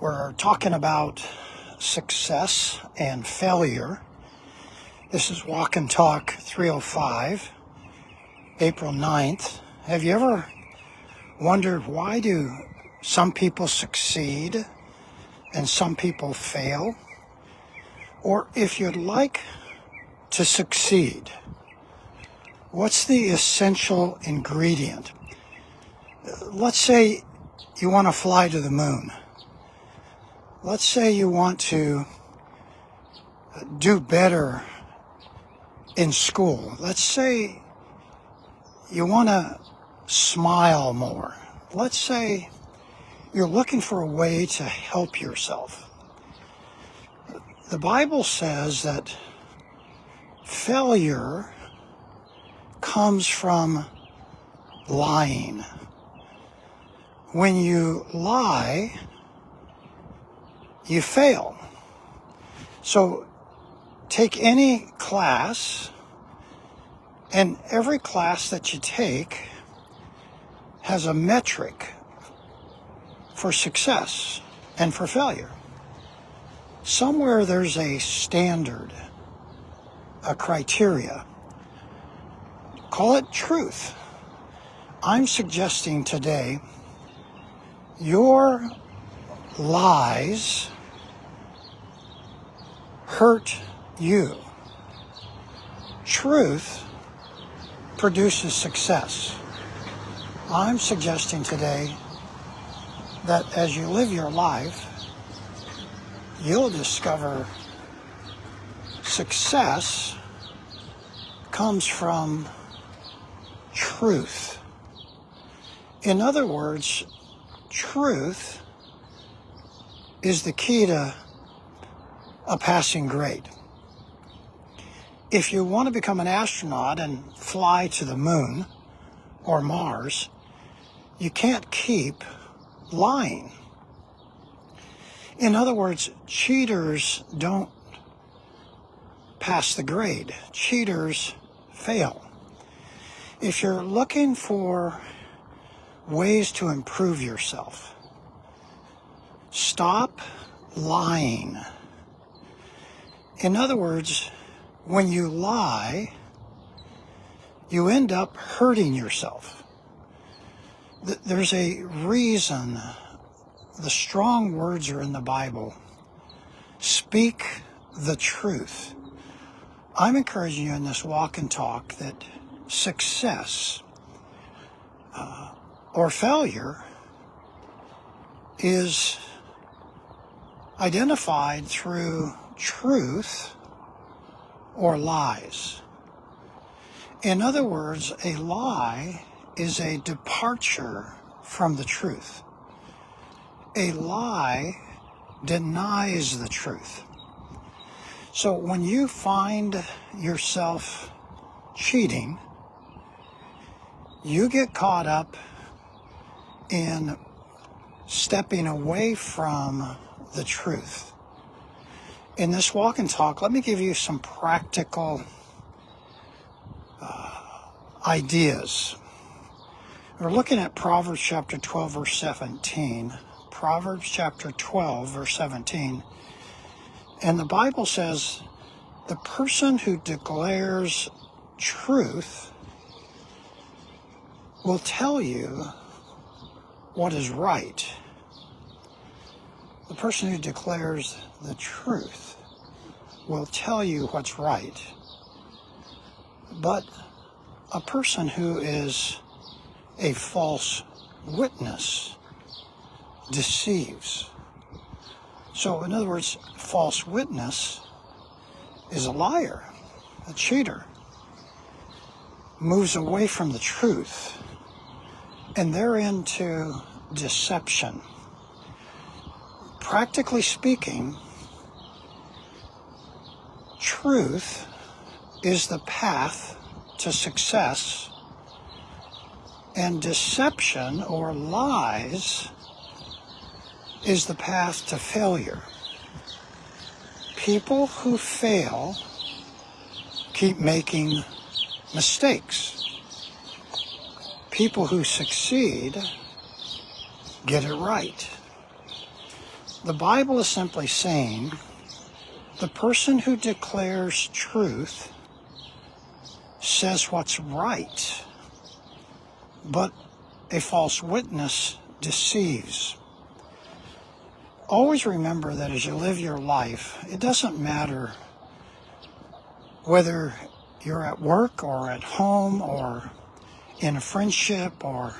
We're talking about success and failure. This is Walk and Talk 305, April 9th. Have you ever wondered why do some people succeed and some people fail? Or if you'd like to succeed, what's the essential ingredient? Let's say you want to fly to the moon. Let's say you want to do better in school. Let's say you want to smile more. Let's say you're looking for a way to help yourself. The Bible says that failure comes from lying. When you lie, you fail. So take any class, and every class that you take has a metric for success and for failure. Somewhere there's a standard, a criteria. Call it truth. I'm suggesting today your lies hurt you. Truth produces success. I'm suggesting today that as you live your life, you'll discover success comes from truth. In other words, truth is the key to a passing grade. If you want to become an astronaut and fly to the moon or Mars, you can't keep lying. In other words, cheaters don't pass the grade. Cheaters fail. If you're looking for ways to improve yourself, stop lying. In other words, when you lie, you end up hurting yourself. There's a reason the strong words are in the Bible. Speak the truth. I'm encouraging you in this walk and talk that success or failure is identified through truth or lies. In other words, a lie is a departure from the truth. A lie denies the truth. So when you find yourself cheating, you get caught up in stepping away from the truth. In this walk and talk, let me give you some practical ideas. We're looking at Proverbs chapter 12, verse 17. Proverbs chapter 12, verse 17. And the Bible says, the person who declares truth will tell you what is right. The person who declares the truth will tell you what's right. But a person who is a false witness deceives. So, in other words, false witness is a liar, a cheater, moves away from the truth, and they're into deception. Practically speaking, truth is the path to success, and deception or lies is the path to failure. People who fail keep making mistakes. People who succeed get it right. The Bible is simply saying the person who declares truth says what's right, but a false witness deceives. Always remember that as you live your life, it doesn't matter whether you're at work or at home or in a friendship or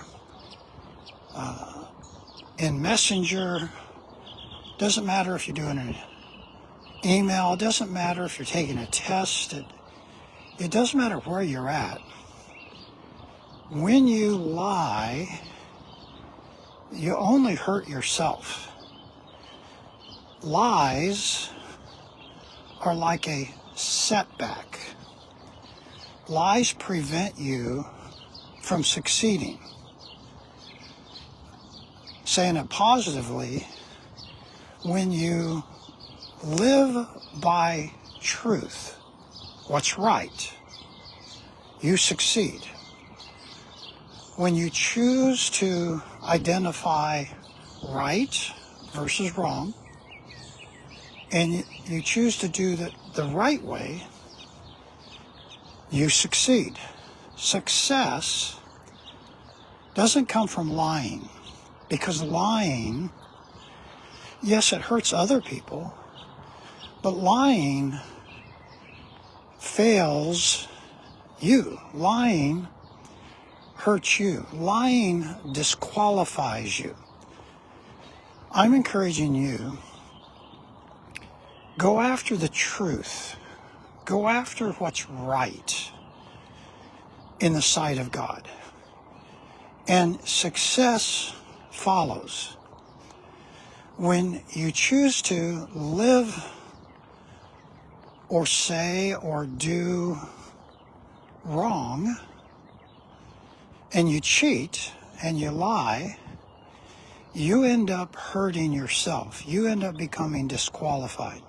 in Messenger. Doesn't matter if you're doing an email. It doesn't matter if you're taking a test. It doesn't matter where you're at. When you lie, you only hurt yourself. Lies are like a setback. Lies prevent you from succeeding. Saying it positively, when you live by truth, what's right, you succeed. When you choose to identify right versus wrong, and you choose to do it the right way, you succeed. Success doesn't come from lying, because lying, yes, it hurts other people, but lying fails you. Lying hurts you. Lying disqualifies you. I'm encouraging you, go after the truth. Go after what's right in the sight of God. And success follows. When you choose to live or say or do wrong, and you cheat and you lie, you end up hurting yourself. You end up becoming disqualified.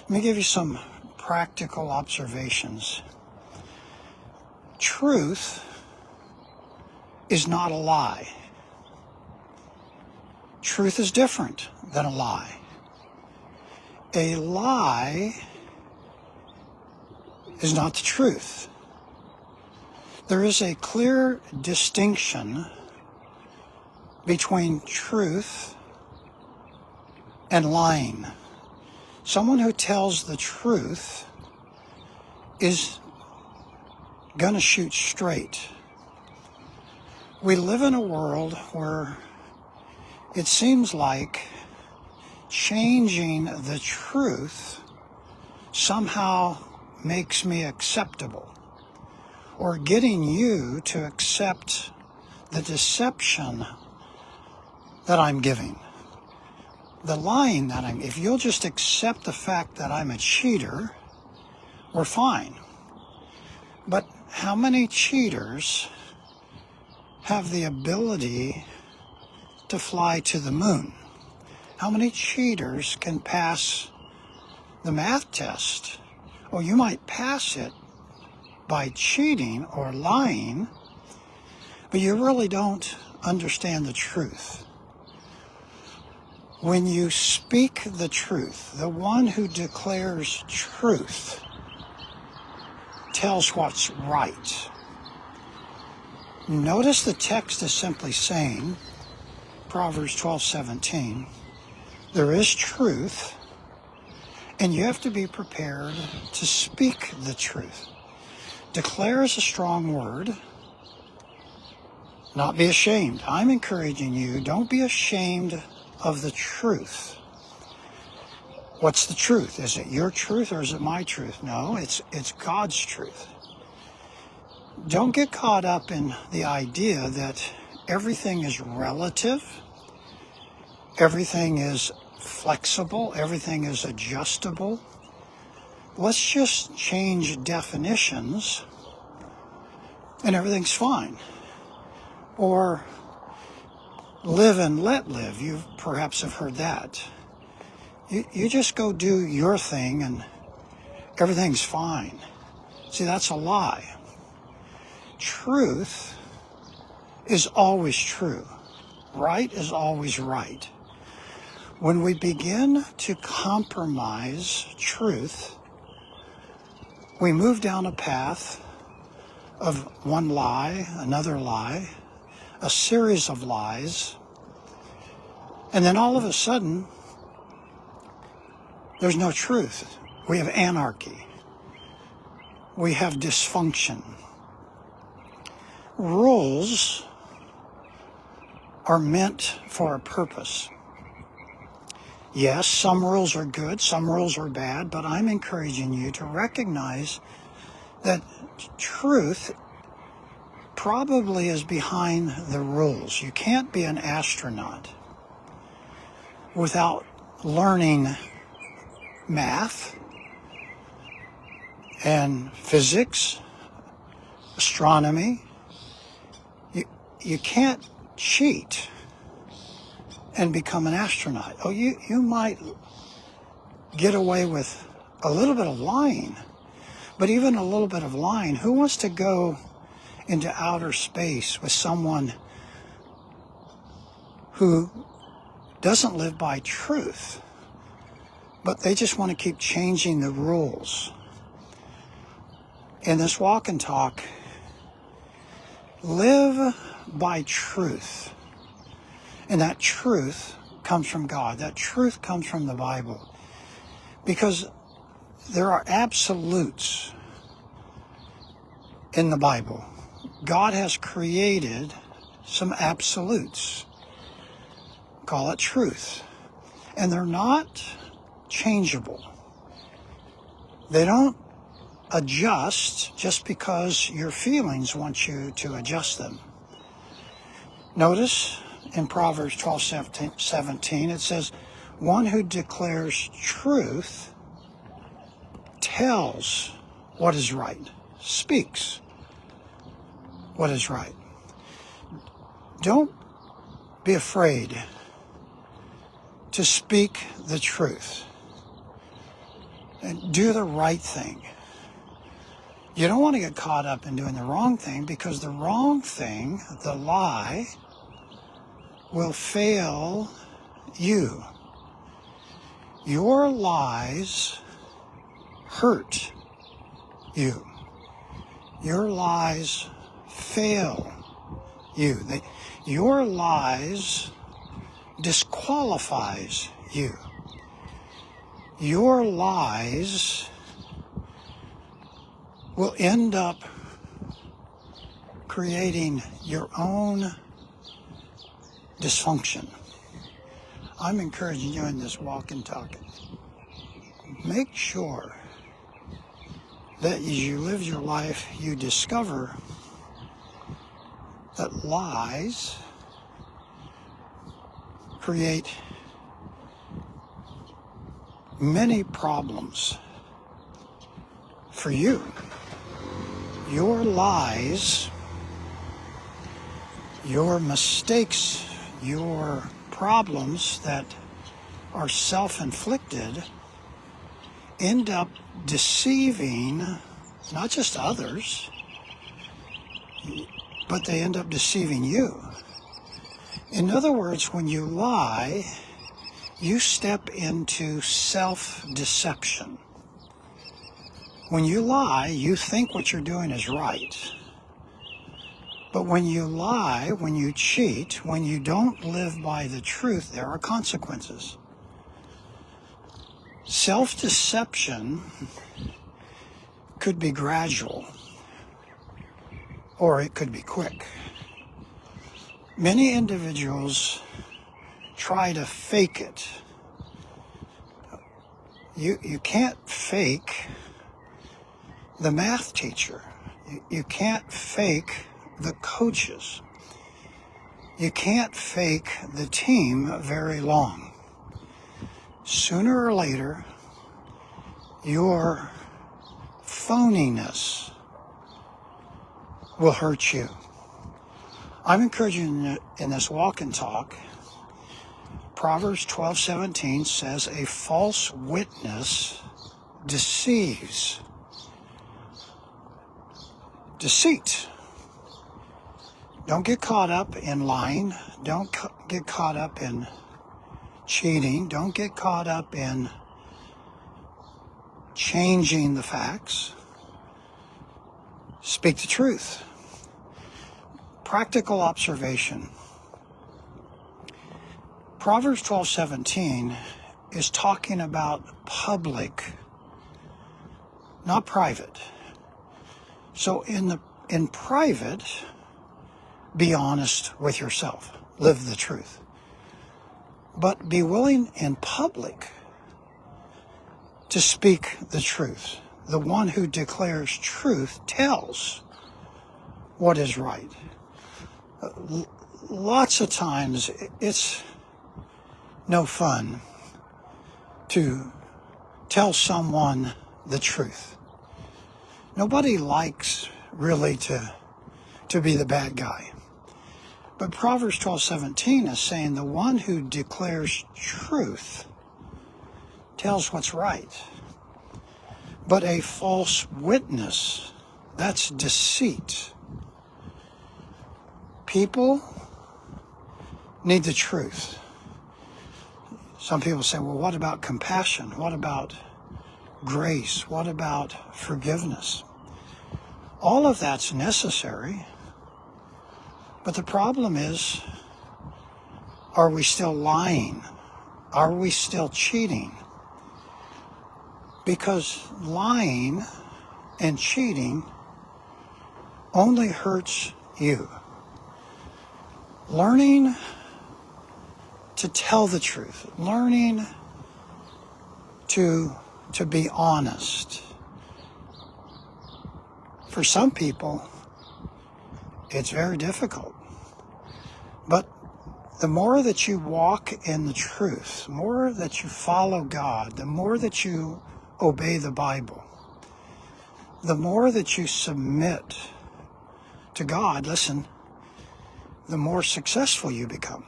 Let me give you some practical observations. Truth is not a lie. Truth is different than a lie. A lie is not the truth. There is a clear distinction between truth and lying. Someone who tells the truth is going to shoot straight. We live in a world where it seems like changing the truth somehow makes me acceptable, or getting you to accept the deception that I'm giving. The lying that if you'll just accept the fact that I'm a cheater, we're fine. But how many cheaters have the ability to fly to the moon? How many cheaters can pass the math test? Or you might pass it by cheating or lying, but you really don't understand the truth. When you speak the truth, the one who declares truth tells what's right. Notice the text is simply saying, Proverbs 12:17, there is truth, and you have to be prepared to speak the truth. Declare is a strong word. Not be ashamed. I'm encouraging you, don't be ashamed of the truth. What's the truth? Is it your truth or is it my truth? No, it's God's truth. Don't get caught up in the idea that everything is relative, everything is flexible, everything is adjustable. Let's just change definitions and everything's fine. Or live and let live. You perhaps have heard that. You just go do your thing and everything's fine. See, that's a lie. Truth is always true. Right is always right. When we begin to compromise truth, we move down a path of one lie, another lie, a series of lies, and then all of a sudden, there's no truth. We have anarchy. We have dysfunction. Rules are meant for a purpose. Yes, some rules are good, some rules are bad, but I'm encouraging you to recognize that truth probably is behind the rules. You can't be an astronaut without learning math and physics, astronomy. You can't cheat and become an astronaut. Oh, you might get away with a little bit of lying, but even a little bit of lying, who wants to go into outer space with someone who doesn't live by truth, but they just want to keep changing the rules? In this walk and talk, live by truth. And that truth comes from God. That truth comes from the Bible. Because there are absolutes in the Bible. God has created some absolutes. Call it truth. And they're not changeable. They don't adjust just because your feelings want you to adjust them. Notice in Proverbs 12:17, it says, one who declares truth tells what is right, speaks what is right. Don't be afraid to speak the truth and do the right thing. You don't want to get caught up in doing the wrong thing, because the wrong thing, the lie, will fail you. Your lies hurt you. Your lies fail you. Your lies disqualifies you. Your lies will end up creating your own dysfunction. I'm encouraging you in this walk and talk. Make sure that as you live your life, you discover that lies create many problems for you. Your lies, your mistakes, your problems that are self-inflicted end up deceiving not just others, but they end up deceiving you. In other words, when you lie, you step into self-deception. When you lie, you think what you're doing is right. But when you lie, when you cheat, when you don't live by the truth, there are consequences. Self-deception could be gradual, or it could be quick. Many individuals try to fake it. You can't fake the math teacher. You can't fake the coaches. You can't fake the team very long. Sooner or later, your phoniness will hurt you. I'm encouraging you in this walk and talk. Proverbs 12:17 says, a false witness deceives. Deceit. Don't get caught up in lying. Don't get caught up in cheating. Don't get caught up in changing the facts. Speak the truth. Practical observation. Proverbs 12:17 is talking about public, not private. So in private, be honest with yourself. Live the truth. But be willing in public to speak the truth. The one who declares truth tells what is right. Lots of times it's no fun to tell someone the truth. Nobody likes really to be the bad guy. But Proverbs 12:17 is saying the one who declares truth tells what's right. But a false witness, that's deceit. People need the truth. Some people say, well, what about compassion? What about grace? What about forgiveness? All of that's necessary. But the problem is, are we still lying? Are we still cheating? Because lying and cheating only hurts you. Learning to tell the truth, learning to be honest. For some people, it's very difficult. But the more that you walk in the truth, the more that you follow God, the more that you obey the Bible, the more that you submit to God, listen, the more successful you become,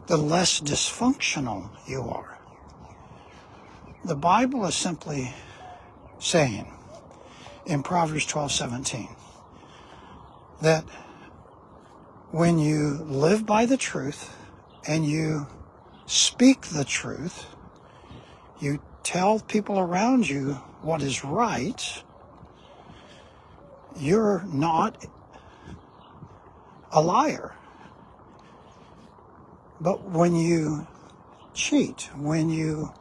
the less dysfunctional you are. The Bible is simply saying in Proverbs 12:17 that when you live by the truth and you speak the truth, you tell people around you what is right, you're not a liar. But when you cheat, when you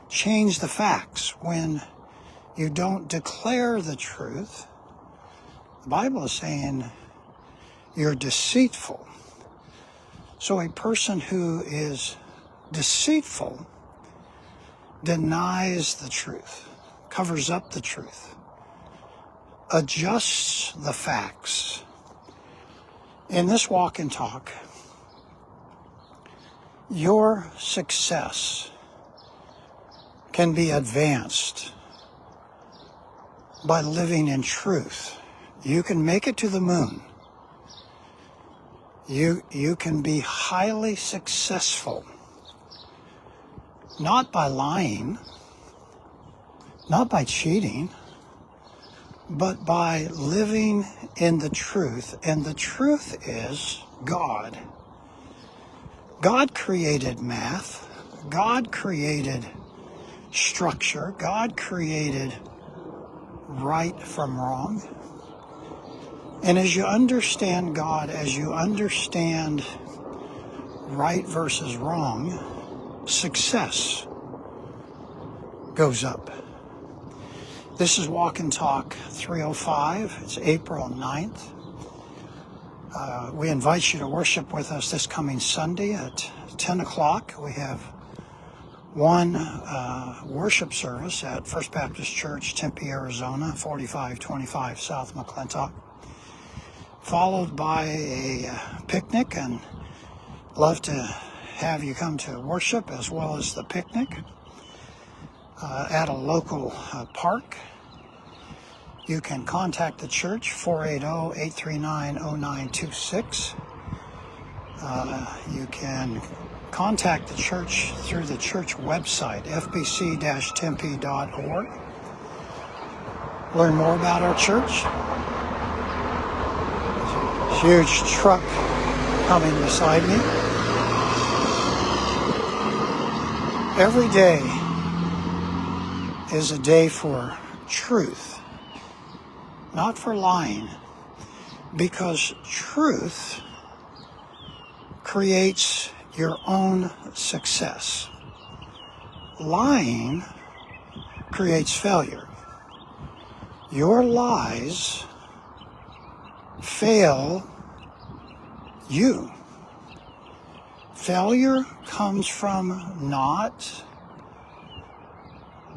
change the facts, when you don't declare the truth, the Bible is saying you're deceitful. So a person who is deceitful denies the truth, covers up the truth, adjusts the facts. In this walk and talk, your success can be advanced by living in truth. You can make it to the moon. You can be highly successful, not by lying, not by cheating, but by living in the truth. And the truth is God. God created math. God created structure. God created right from wrong. And as you understand God, as you understand right versus wrong, success goes up. This is Walk and Talk 305. It's April 9th. We invite you to worship with us this coming Sunday at 10 o'clock. We have one worship service at First Baptist Church, Tempe, Arizona, 4525 South McClintock, followed by a picnic, and love to have you come to worship as well as the picnic at a local park. You can contact the church, 480-839-0926. You can contact the church through the church website, fbc-tempe.org. Learn more about our church. Huge truck coming beside me. Every day is a day for truth, not for lying, because truth creates your own success. Lying creates failure. Your lies fail you. Failure comes from not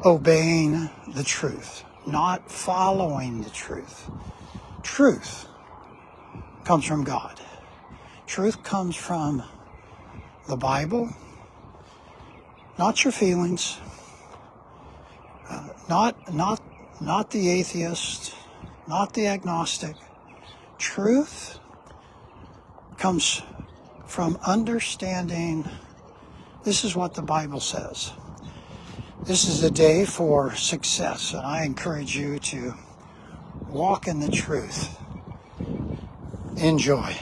obeying the truth, not following the truth. Truth comes from God. Truth comes from the Bible, not your feelings, not the atheist, not the agnostic. Truth comes from understanding this is what the Bible says. This is a day for success, and I encourage you to walk in the truth. Enjoy.